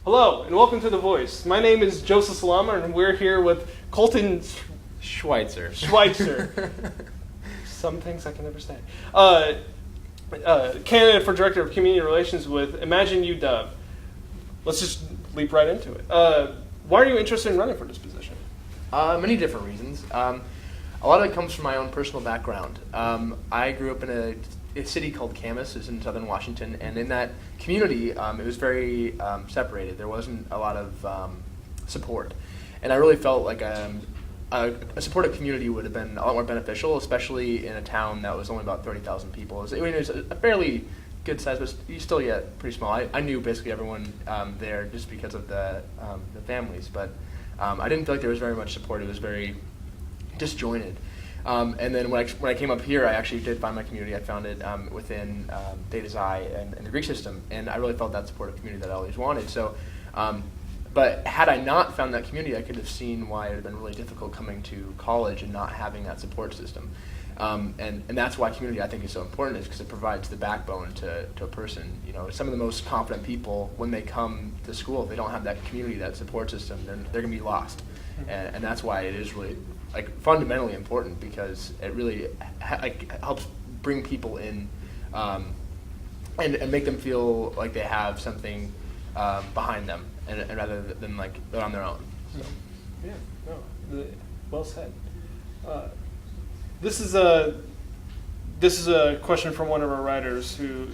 Hello, and welcome to The Voice. My name is Joseph Salama, and we're here with Colton Schweitzer. Some things I can never say. Candidate for Director of Community Relations with Imagine UW. Let's just leap right into it. Why are you interested in running for this position? Many different reasons. A lot of it comes from my own personal background. I grew up in a city called Camas, it's in southern Washington, and in that community, it was very separated. There wasn't a lot of support, and I really felt like a supportive community would have been a lot more beneficial, especially in a town that was only about 30,000 people. It was a fairly good size, but you still get pretty small. I knew basically everyone there just because of the families, but I didn't feel like there was very much support. It was very disjointed. And then when I came up here, I actually did find my community. I found it within Theta Xi and the Greek system, and I really felt that supportive community that I always wanted. So, but had I not found that community, I could have seen why it would have been really difficult coming to college and not having that support system. And that's why community, I think, is so important, is because it provides the backbone to a person. You know, some of the most confident people, when they come to school, if they don't have that community, that support system, they're going to be lost. And that's why it is really fundamentally important, because it really helps bring people in and make them feel like they have something behind them, and rather than like they're on their own. So. Yeah, no, well said. This is a question from one of our writers who,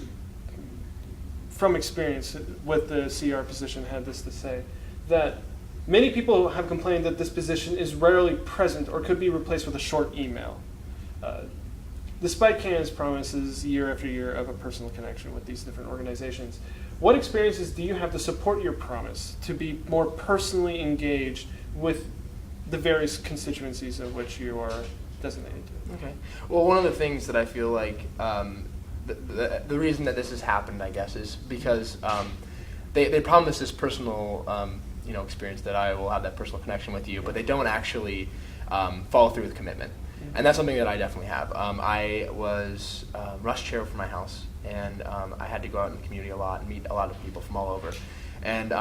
from experience with the CR position, had this to say, that many people have complained that this position is rarely present or could be replaced with a short email. Despite candidates' promises year after year of a personal connection with these different organizations, what experiences do you have to support your promise to be more personally engaged with the various constituencies of which you are designated to? Okay. Well, one of the things that I feel like the reason that this has happened, I guess, is because they promise this personal experience that I will have that personal connection with you, but they don't actually follow through with commitment. And that's something that I definitely have. I was rush chair for my house, and I had to go out in the community a lot and meet a lot of people from all over. And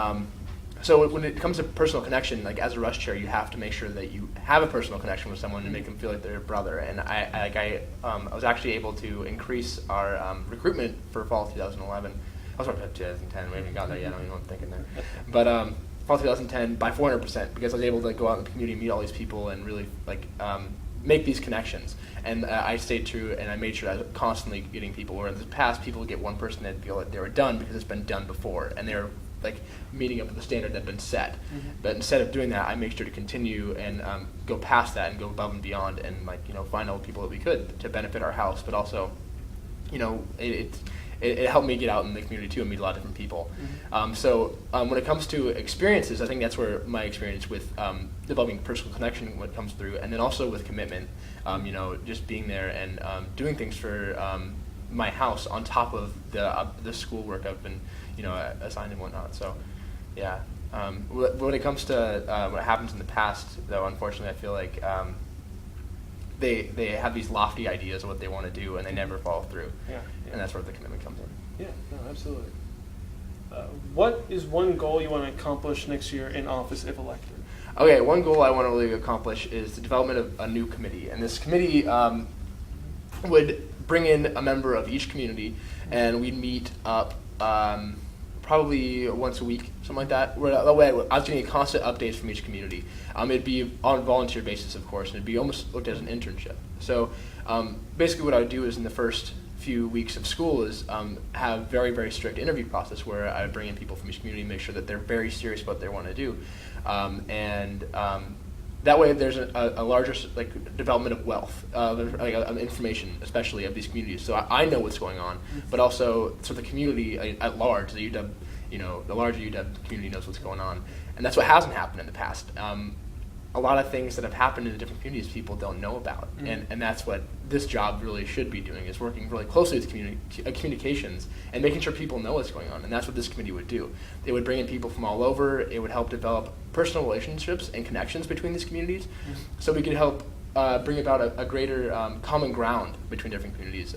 so when it comes to personal connection, like as a rush chair, you have to make sure that you have a personal connection with someone and make them feel like they're your brother. And I was actually able to increase our recruitment for fall 2011. I was sorry, 2010. We haven't got there yet. I don't even know what I'm thinking there. But fall 2010 by 400%, because I was able to go out in the community, meet all these people, and really make these connections. And I stayed true, and I made sure I was constantly getting people. Where in the past, people would get one person, they'd feel like they were done because it's been done before, and they're like meeting up with the standard that had been set. Mm-hmm. But instead of doing that, I make sure to continue and go past that and go above and beyond, and find all the people that we could to benefit our house, but also, it helped me get out in the community too and meet a lot of different people. Mm-hmm. So when it comes to experiences, I think that's where my experience with developing personal connection what comes through, and then also with commitment, just being there and doing things for my house on top of the schoolwork I've been assigned and whatnot. So yeah, when it comes to what happens in the past, though, unfortunately, I feel like they have these lofty ideas of what they want to do, and they never follow through. Yeah. And that's where the commitment comes in. Yeah, no, absolutely. What is one goal you want to accomplish next year in office if elected? Okay, one goal I want to really accomplish is the development of a new committee. And this committee would bring in a member of each community, and we'd meet up probably once a week, something like that. That way I was getting constant updates from each community. It'd be on a volunteer basis, of course, and it'd be almost looked at as an internship. So basically what I would do is in the first few weeks of school is have very, very strict interview process where I would bring in people from each community and make sure that they're very serious about what they want to do. That way there's a larger development of wealth, information, especially of these communities. So I know what's going on, but also so the community at large, the UW, the larger UW community knows what's going on. And that's what hasn't happened in the past. A lot of things that have happened in the different communities people don't know about. Mm-hmm. And that's what this job really should be doing, is working really closely with communications and making sure people know what's going on. And that's what this committee would do. It would bring in people from all over. It would help develop personal relationships and connections between these communities. Mm-hmm. So we could help bring about a greater common ground between different communities.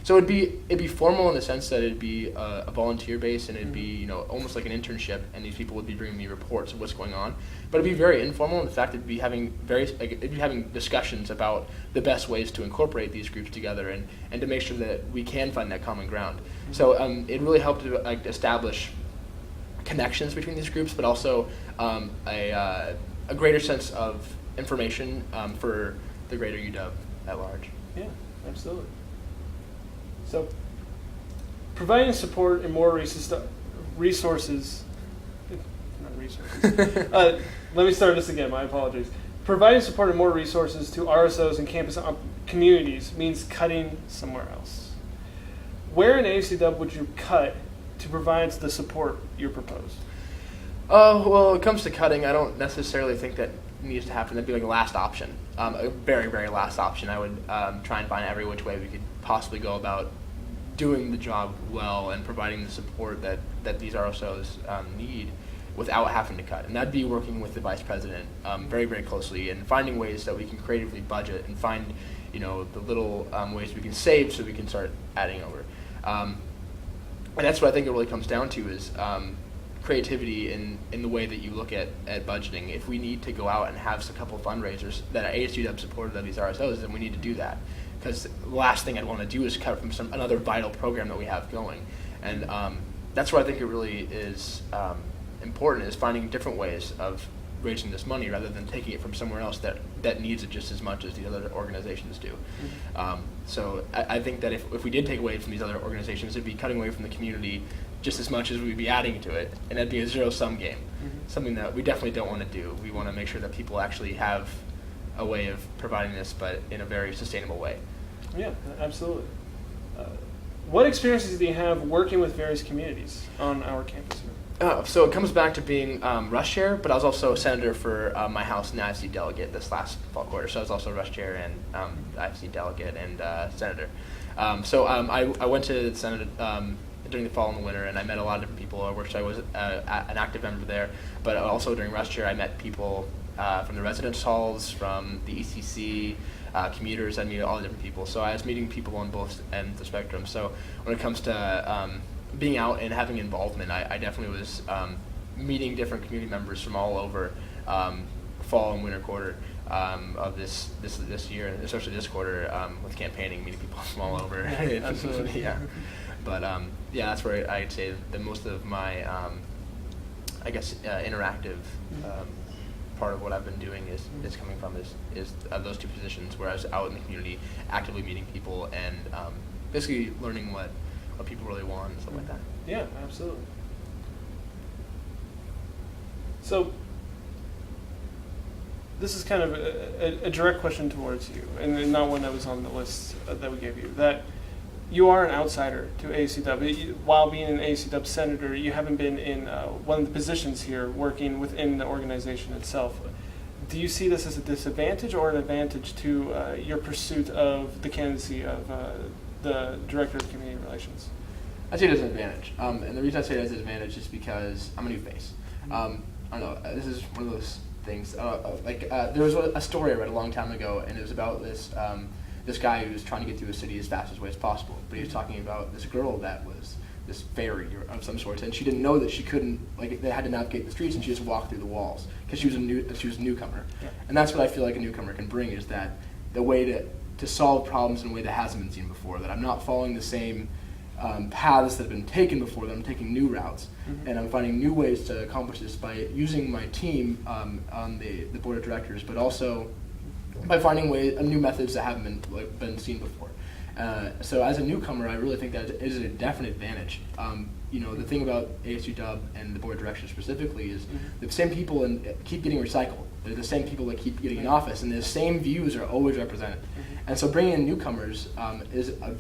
So it'd be formal in the sense that it'd be a volunteer base, and it'd be almost like an internship, and these people would be bringing me reports of what's going on. But it'd be very informal in the fact it'd be having discussions about the best ways to incorporate these groups together and to make sure that we can find that common ground. So it really helped to establish connections between these groups, but also a greater sense of information for the greater UW at large. Yeah, absolutely. So, providing support and more resources. Let me start this again. My apologies. Providing support and more resources to RSOs and campus communities means cutting somewhere else. Where in ACW would you cut to provide the support you propose? Well, when it comes to cutting, I don't necessarily think that needs to happen. That'd be like a last option, a very, very last option. I would try and find every which way we could possibly go about doing the job well and providing the support that these RSOs need without having to cut. And that'd be working with the vice president very, very closely and finding ways that we can creatively budget and find, the little ways we can save so we can start adding over. And that's what I think it really comes down to is creativity in the way that you look at budgeting. If we need to go out and have a couple of fundraisers that are ASUW supported of these RSOs, then we need to do that. Because the last thing I'd want to do is cut from another vital program that we have going. And that's where I think it really is important, is finding different ways of raising this money rather than taking it from somewhere else that needs it just as much as the other organizations do. So I think that if we did take away from these other organizations, it'd be cutting away from the community just as much as we'd be adding to it, and that'd be a zero-sum game, something that we definitely don't want to do. We want to make sure that people actually have a way of providing this, but in a very sustainable way. Yeah, absolutely. What experiences do you have working with various communities on our campus? So it comes back to being Rush Chair, but I was also Senator for my House and IFC Delegate this last fall quarter. So I was also Rush Chair and IFC Delegate and Senator. So I went to the Senate during the fall and the winter, and I met a lot of different people. I was an active member there, but also during Rush Chair I met people from the residence halls, from the ECC, commuters. I met all the different people. So I was meeting people on both ends of the spectrum. So when it comes to being out and having involvement, I definitely was meeting different community members from all over fall and winter quarter of this year, and especially this quarter with campaigning, meeting people from all over. Absolutely. Yeah. But yeah, that's where I'd say that most of my, interactive part of what I've been doing is coming from is those two positions where I was out in the community, actively meeting people and basically learning what people really want and stuff like that. Yeah, absolutely. So this is kind of a direct question towards you, and not one that was on the list that we gave you. That you are an outsider to ACW. While being an ACW senator, you haven't been in one of the positions here working within the organization itself. Do you see this as a disadvantage or an advantage to your pursuit of the candidacy of the Director of Community Relations? I see it as an advantage. And the reason I say it as an advantage is because I'm a new face. I don't know, this is one of those things. There was a story I read a long time ago, and it was about this guy who was trying to get through a city as fast as way as possible. But he was talking about this girl that was this fairy of some sort, and she didn't know that she couldn't, they had to navigate the streets, and she just walked through the walls because she was a newcomer. Yeah. And that's what I feel like a newcomer can bring, is that the way to solve problems in a way that hasn't been seen before, that I'm not following the same paths that have been taken before, that I'm taking new routes, and I'm finding new ways to accomplish this by using my team on the board of directors, but also by finding new methods that haven't been seen before. So as a newcomer, I really think that is a definite advantage. The thing about ASUW and the board of directors specifically is the same people keep getting recycled. They're the same people that keep getting in office, and the same views are always represented. And so bringing in newcomers is I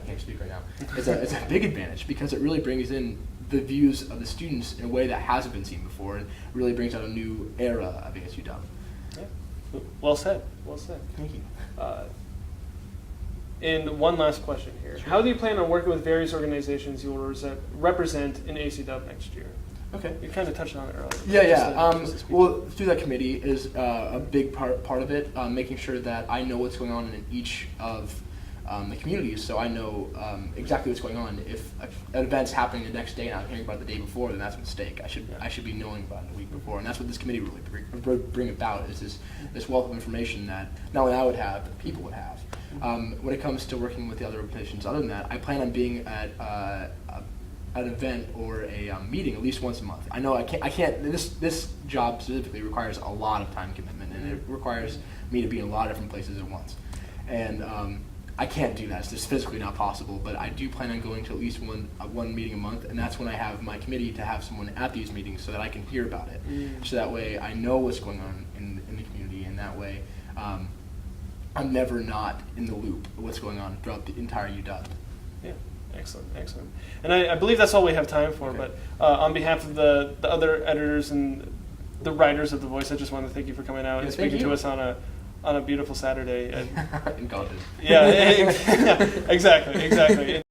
can't speak right now. It's a big advantage because it really brings in the views of the students in a way that hasn't been seen before, and really brings out a new era of ASUW. Yeah. Well said. Well said. Thank you. And one last question here. Sure. How do you plan on working with various organizations you will represent in ACW next year? Okay. You kind of touched on it earlier. Yeah. Just to speak Well, through that committee is a big part of it, making sure that I know what's going on in each of the communities, so I know exactly what's going on. If an event's happening the next day and I'm hearing about it the day before, then that's a mistake. I should be knowing about it a week before, and that's what this committee really bring about is this wealth of information that not only I would have, but people would have. When it comes to working with the other organizations, other than that, I plan on being at an event or a meeting at least once a month. I know I can't. This job specifically requires a lot of time commitment, and it requires me to be in a lot of different places at once. And I can't do that. It's just physically not possible. But I do plan on going to at least one meeting a month, and that's when I have my committee to have someone at these meetings so that I can hear about it. So that way I know what's going on in the community, and that way I'm never not in the loop of what's going on throughout the entire UW. Yeah, excellent. And I believe that's all we have time for, Okay. but on behalf of the other editors and the writers of The Voice, I just want to thank you for coming out and Yeah, thank speaking to you. us on a beautiful Saturday. In Colton. Yeah, exactly.